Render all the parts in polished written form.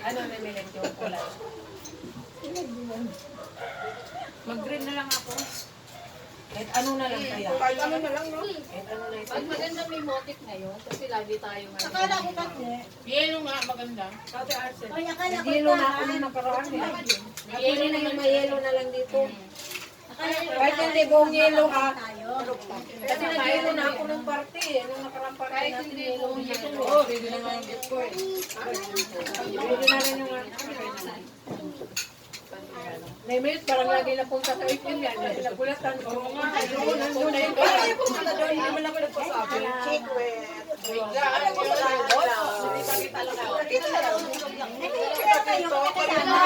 Ano na minute yung kulay? Mag-green na lang ako. Kahit ano na lang kaya. Kahit ano na lang, no? Kahit ano na ito. Pag maganda may motif ngayon, kasi lagi tayo ngayon. Akala ko kasi. Yellow nga, maganda. Ate Arcel. Ay, akala ko Yelo na ako ito. nung nakaraan eh. May Pwede na yung may yelo na lang dito. Akala ko Kahit hindi buong yelo ha. tayo. Kasi nag-yelo na ako ng party eh. Nung nakaraan party Kahit natin hindi yelo. buong yelo. Oo, ready na nga yung gift ko eh. Ready na rin yung Naimit, parang lagi na punta sa ikin yan. Kasi nagulatan ko. Oo nga, ayun, nandun na yung Ay, pumunta na doon. Hindi mo lang ako nagpasabi. Secret. Alam mo sa Nakita lang ako. Nakita lang ako. Kaya kayo, kasama.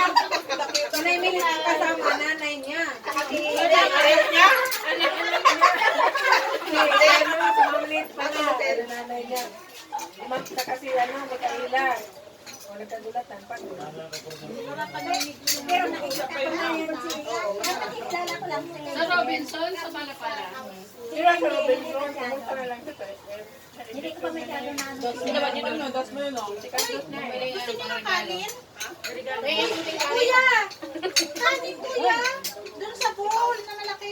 Naimit kasama nanay niya. niya? Sumamlit pa nga. Nanay niya. Umanta kasi magkailan. O nagkagulatan pa. Pero nakikita ko na yun si... Nakikilala ko lang siya. Sa Robinson, sa Palapala. Pero sa Robinson, pumunta na lang kita eh. Hindi ko pa masyado na ano. Hindi naman yun ang das mo yun, no? Gusto niyo ng kanin? May isuting kami. Kuya! Kanin, kuya! Doon sa bowl na malaki.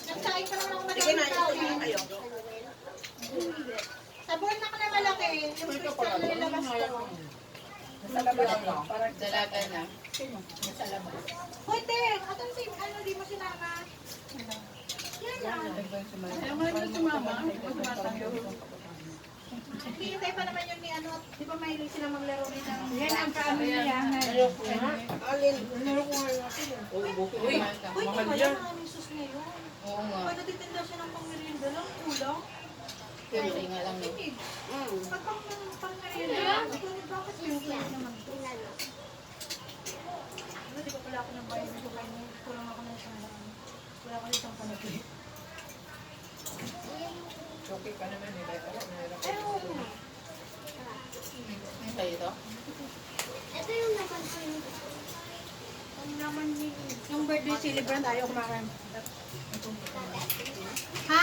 Nagsain pa naman ako Sige na, madaming tao. ayaw. Sa bowl na malaki. Yung crystal na nilabas ko. Sa labas lang. Parang Dalaga na. sa labas. Hoy, Tek! Atan si... Ano, di mo sinama? Yan lang. Ayaw mo rin sumama. Hintay pa naman yun ni ano. Di ba mahilig sila maglaro din ng... Yan ang kaano niya. Ayoko nga. Alin? Ayoko nga natin. Uy, Uy, mahal di ba yan. yan? Maraming sus ngayon. Oo nga. Pag natitinda siya ng pang-merienda lang, kulang. Kunti nga lang. Hindi. Pag pang-merienda lang, ikaw ni bakit yung kaya naman ito? Ano, di ba pala ako ng bayan nito kayo? Kulang ako ng isang lang. Wala ko isang panagay. Okay ka naman eh. Ay, oo. May tayo ito? Ito yung naman ko yung... Ang naman ni... Yung birthday celebrant tayo kumakan. Ha?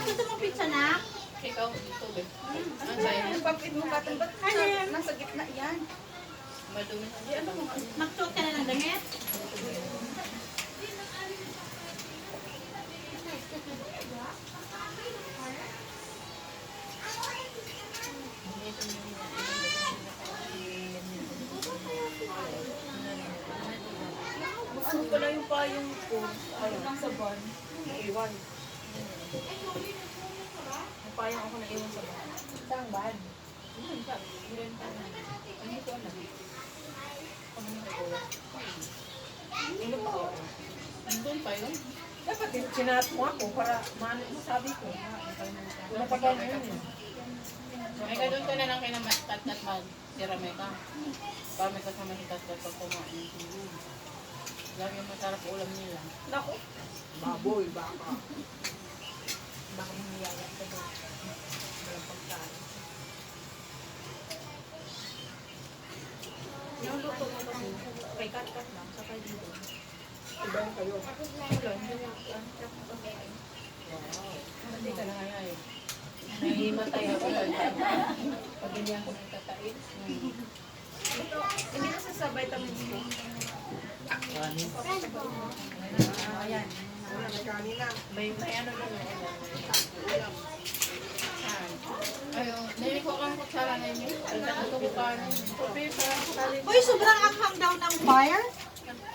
Gusto mong pizza na? Ikaw, tubig. Ang sayo. Ano ba pinukatan? Ba't Ano yan? nasa gitna yan? Madumi. Magsuot ka na ng damit? Ano pala yung payong ko? Ayun lang sa ban. Iwan. May payong ako na iwan sa ban. Saan ba? Nandun pa yun. Dapat sinat mo ako para masabi ko. Wala pa ganyan yun. Ay, doon ka na lang kay na tat-tat mag-sirame ka. Para may kasama si tat-tat pag kumain. Lagi yung masarap ulam nila. Naku. Baboy, baka. Baka mangyayari ka doon. Walang pagkain. Yung luto mo kasi, kay kat-kat lang, saka dito. Iba kayo. Wala, hindi na pagkain. Hindi ka na ngayon. Nahimatay ako. Pag hindi ako nagtatain. Hindi na sa vitamin C. Ayan. Wala na kanina. May ano lang. Ayun, niliko kang kutsara na yun. Ito ko kanin. Kopi, parang kanin. Uy, sobrang anghang daw ng fire.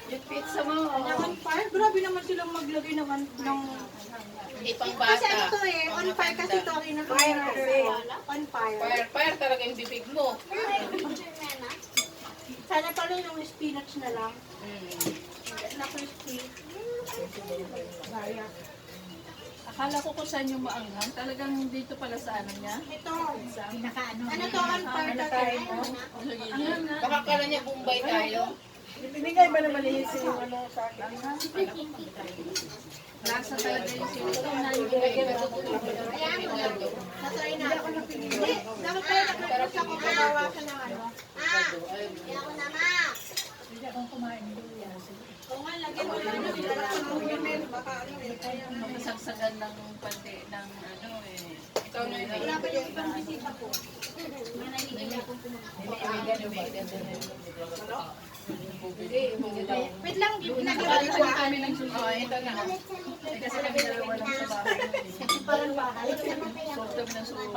Yung pizza mo. Ng fire? Grabe naman silang maglagay naman ng... Hindi pang Kasi ano bata. to eh, on fire kasi to. Fire kasi. On fire. Fire talaga yung bibig mo. Sana pala yung spinach na lang. Na crispy. Gaya. Akala ko kung saan yung maanghang. Talagang dito pala sa ano niya. Ito. Ano to, on fire to? Anghang nga. Baka kala niya Bombay tayo. Binigay ba naman ni Hisi yung ano sa akin? Lasa talaga yung sinuto na Natry na. Hindi. Dapat pala nag-request ako babawasan ng ano. Oo nga, lagyan mo lang yung Masagsagan ng pante ng ano eh. Ikaw na yun. wala pa yung ibang bisita ko. Binigay Wait lang, Balik ko kami ng susunod. Oh, ito na. Eh, kasi kami dalawa lang sa bahay. parang bahay. Sobrang ng susunod.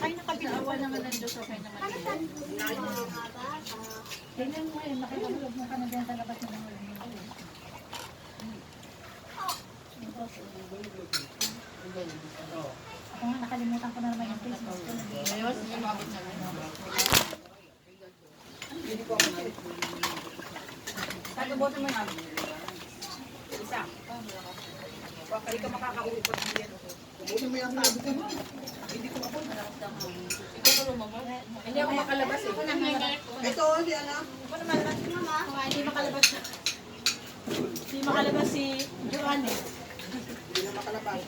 Ay, nakabili. Awa naman ng Diyos, okay naman. Tingnan mo eh, makikulog mo ka na dyan sa labas ng mga Ako nga, nakalimutan ko na naman yung Christmas ko. Ayos, yung mabot namin. Tagubotin mo namin. Isa. Hindi ka makakauwi pa diyan. Ikaw na lumabas. Hindi ako makalabas eh. Ito, di anak. Hindi makalabas. Hindi makalabas si Joanne. Hindi na makalabas.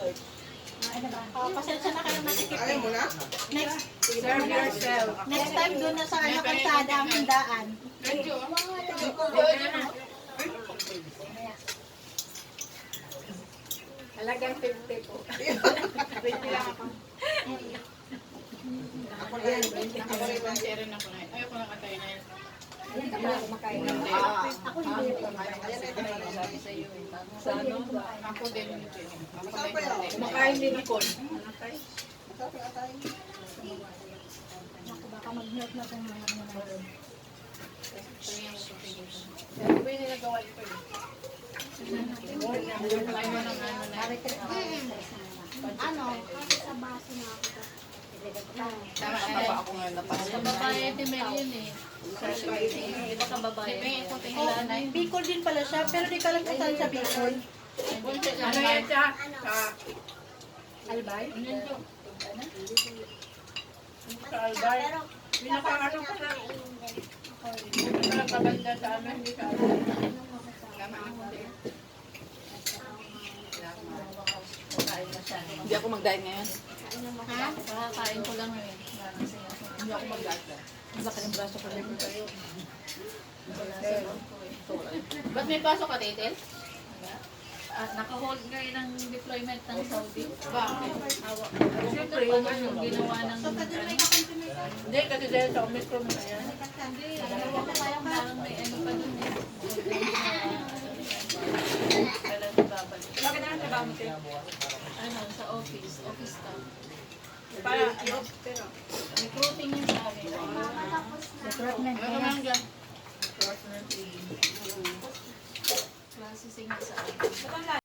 Pasensya na kayo masikip Ayaw mo na? Next Serve yourself. next time doon na sa ano kalsada ang handaan. Medyo. Halagang 50 po. 20 lang ako. Ako na yan. Ako rin ang sharing ako na. Ayoko na katayo na yan. Hindi ka ako makain. Ako hindi. Sa ano? Ako din. Ako Saan pa din. yun? Kumakain din ako. Masarap yung atay. Ako baka mag-mute na itong mga ano. Pero ba yung nagawa ito eh? Ayaw mo ng ano na. Ano? Kasi sa baso na ako. Tama ako nga napasok. Kababae, Timel yun eh. Di ba kababae? Tingin ko Oh, tingin Bicol din pala siya, pero di ka lang kasal sa Bicol. Ano yan siya? Sa Albay? Sa Albay. Pinaka-ano ko na. Pinaka-kabanda sa amin. Hindi sa Albay. Tama ako din. Hindi ako mag-diet ngayon. Ha? Kakakain ko lang ngayon. Hindi ako mag-diet. Ang laki ng braso ko rin kayo. Ba't may pasok ka, Titel? At naka-hold ngayon ang deployment ng Saudi. Bakit? Siyempre, Ano yung ginawa ng... So, kasi may kakampi na hindi kasi dahil sa Omicron na yan. Parang may ano pa dun eh. Kailan babalik? Bakit na trabaho mo siya? Ano, sa office staff. Para, pero. Recruiting yun sa amin. recruitment. Ano naman dyan? Processing sa amin.